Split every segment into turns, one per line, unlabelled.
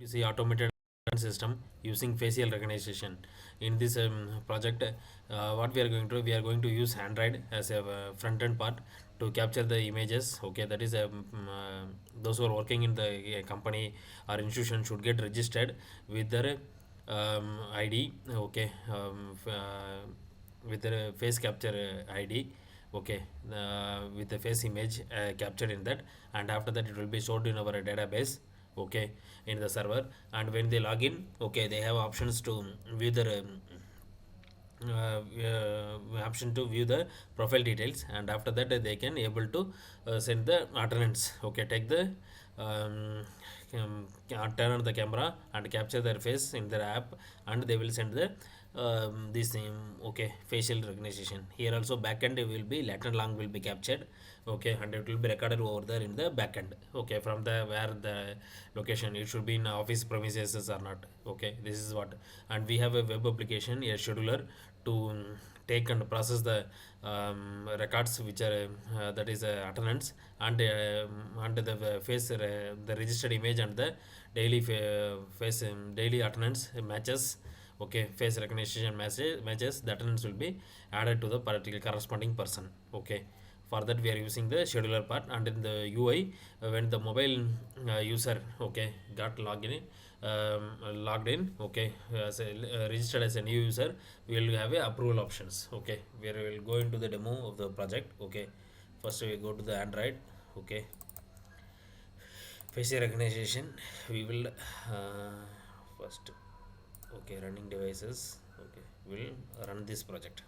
To see automated system using facial recognition. In this project, what we are going to use Android as a front end part to capture the images. Okay, that is those who are working in the company or institution should get registered with their ID. Okay, with the face capture ID. Okay, with the face image captured in that, and after that it will be stored in our database. Okay, in the server, and when they log in, okay, they have options to view the option to view the profile details, and after that they can able to send the attendance. Okay, take the turn on the camera and capture their face in their app, and they will send the this okay, facial recognition. Here also backend will be lateral long will be captured. Okay, and it will be recorded over there in the backend. Okay, from the where the location, it should be in office premises or not. Okay, this is what. And we have a web application, a scheduler, to take and process the records which are that is attendance, and the face the registered image, and the daily face daily attendance matches. Okay, face recognition matches, the attendance will be added to the particular corresponding person. Okay, for that we are using the scheduler part. And in the UI, when the mobile user, okay, got logged in, okay, as a, registered as a new user, we will have a approval options. Okay, we will go into the demo of the project. Okay, first we go to the Android. Okay, facial recognition, we will first, okay, running devices. Okay, we'll run this project.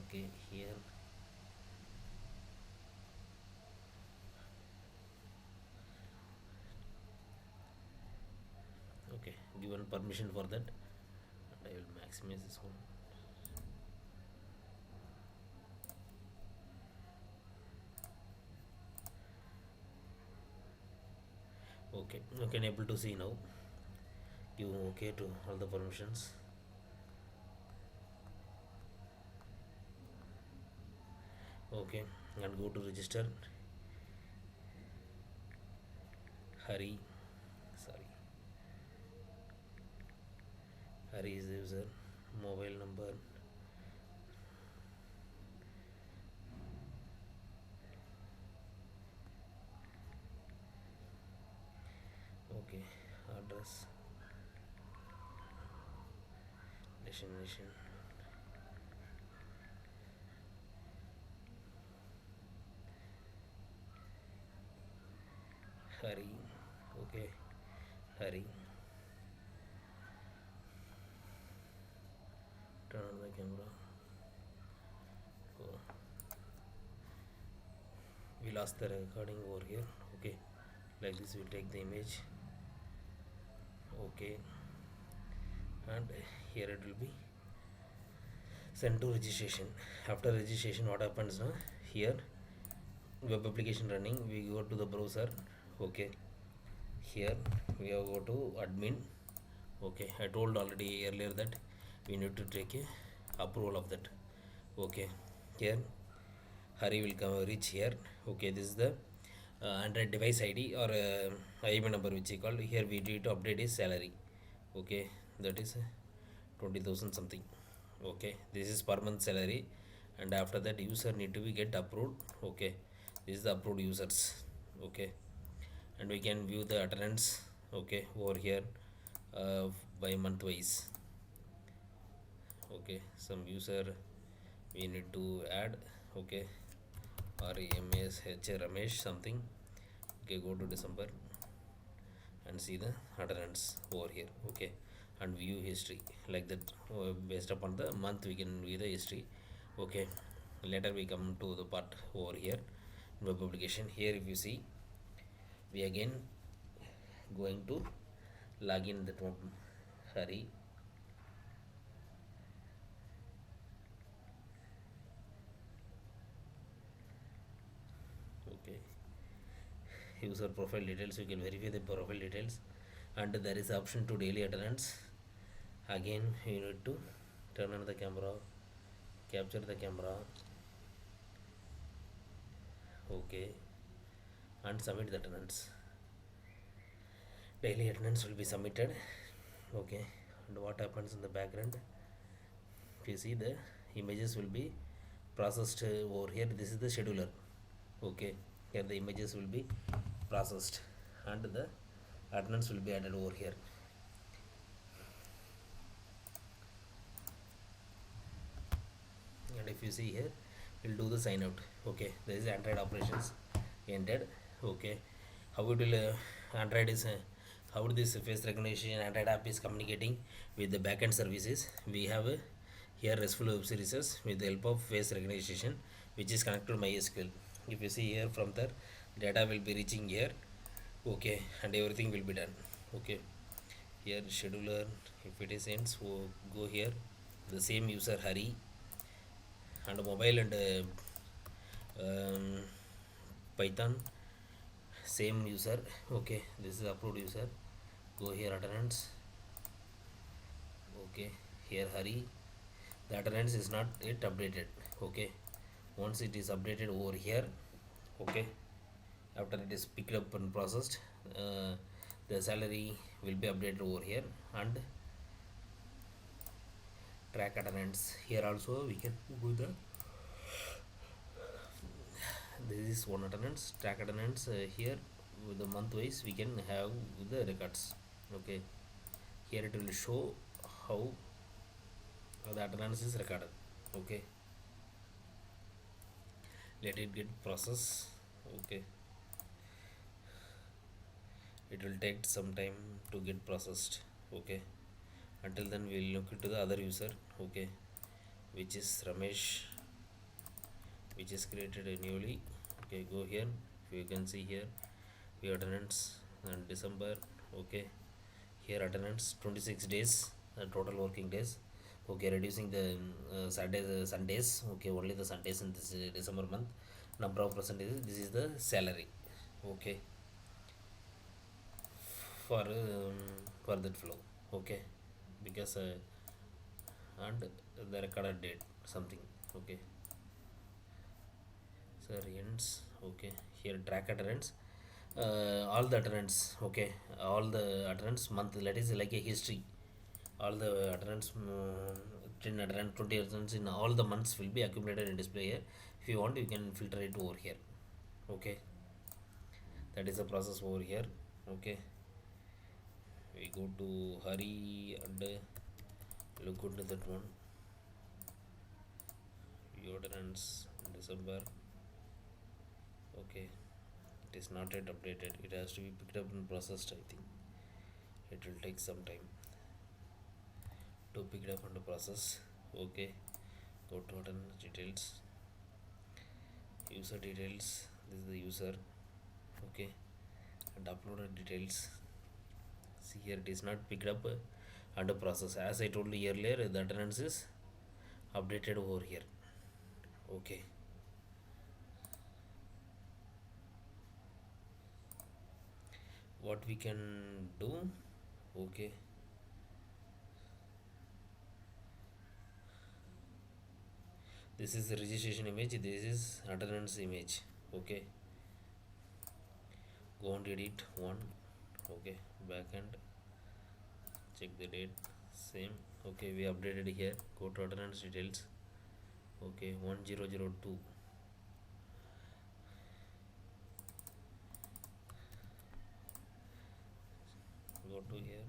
Okay, here, okay, given permission for that, and I will maximize this one. Okay, you can able to see now. Give okay to all the permissions. Okay, and go to register. Hari, sorry, Hari is the user. Mobile number. Okay, address, destination. Hari, okay, Hari. Turn on the camera. Oh, we lost the recording over here. Okay, like this we'll take the image. Okay, and here it will be send to registration. After registration, what happens now? Here, web application running, we go to the browser. Okay, here we have go to admin. Okay, I told already earlier that we need to take a approval of that. Okay, here Hari will come reach here. Okay, this is the Android device ID or IEEE number which he called. Here we need to update his salary. Okay, that is 20,000 something. Okay, this is per month salary, and after that user need to be get approved. Okay, this is the approved users. Okay, and we can view the attendance. Okay, over here by month wise. Okay, some user we need to add. Okay, REMSH Ramesh something. Okay, go to December and see the attendance over here. Okay, and view history like that. Based upon the month we can view the history. Okay, later we come to the part over here, web publication. Here if you see, we again going to log in that one. Sorry. Okay, user profile details, you can verify the profile details, and there is option to daily attendance. Again you need to turn on the camera, capture the camera, okay, and submit the attendance. Daily attendance will be submitted, okay. And what happens in the background, if you see the images will be processed over here. This is the scheduler, okay. Here the images will be processed and the attendance will be added over here. And if you see here, we'll do the sign out, okay. There is Android operations ended, okay. How it will Android is how this face recognition Android app is communicating with the backend services. We have here RESTful web services with the help of face recognition, which is connected to MySQL. If you see here, from there data will be reaching here, okay, and everything will be done, okay. Here scheduler, if it is ends, so go here, the same user Hari, and mobile and um, Python, same user, okay. This is approved user, go here attendance, okay. Here Hari, the attendance is not yet updated, okay. Once it is updated over here, okay, after it is picked up and processed, the salary will be updated over here. And track attendance, here also we can go the, this is one attendance, track attendance, here with the month wise we can have the records, okay. Here it will show how the attendance is recorded, okay. Let it get process, okay. It will take some time to get processed, okay. Until then we will look into the other user, okay, which is Ramesh, which is created newly, okay. Go here, you can see here we attendance and December, okay. Here attendance 26 days, total working days, okay, reducing the Saturdays, Sundays, okay, only the Sundays in this December month. Number of percentages, this is the salary, okay, for that flow, okay. Because and the recorded date something, okay. Sir ends, okay. Here track attendance, all the attendance, okay, all the attendance month, that is like a history, all the attendance, 10 attendance, 20 attendance in all the months will be accumulated and display here. If you want, you can filter it over here, okay. That is the process over here, okay. We go to Hari and look into that one, deodorants December, okay. It is not yet updated, it has to be picked up and processed, I think it will take some time to pick it up and process, okay. Go to attendance details, user details, this is the user, okay, and uploaded details. See here, it is not picked up under process. As I told you earlier, the attendance is updated over here, okay. What we can do, okay, this is the registration image, this is attendance image, okay. Go and edit one, okay, backend, check the date, same, okay. We updated here, go to attendance details, okay, 1002, go to here,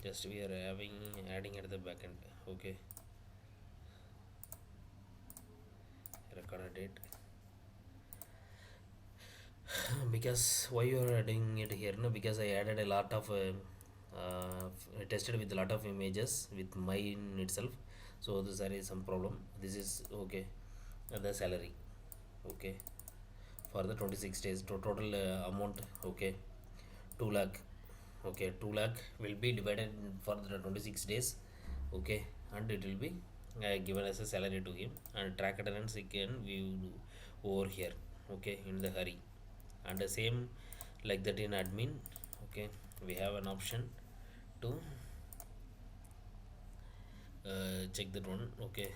just we are having adding at the backend, okay. Record date, because why you are adding it here, no, because I added a lot of I tested with a lot of images with mine itself, so there is some problem. This is okay, the salary, okay, for the 26 days total amount, okay, 2 lakh, okay. 2 lakh will be divided for the 26 days, okay, and it will be given as a salary to him. And track attendance again we will do over here, okay, in the Hari, and the same like that in admin. Okay, we have an option to check that one. Okay,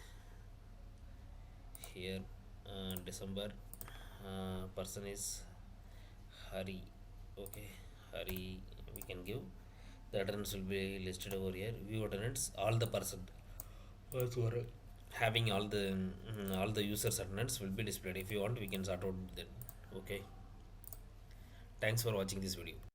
here December person is Hari. Okay, Hari, we can give the attendance will be listed over here. View attendance, all the person having all the users attendance will be displayed. If you want, we can sort out that. Okay, thanks for watching this video.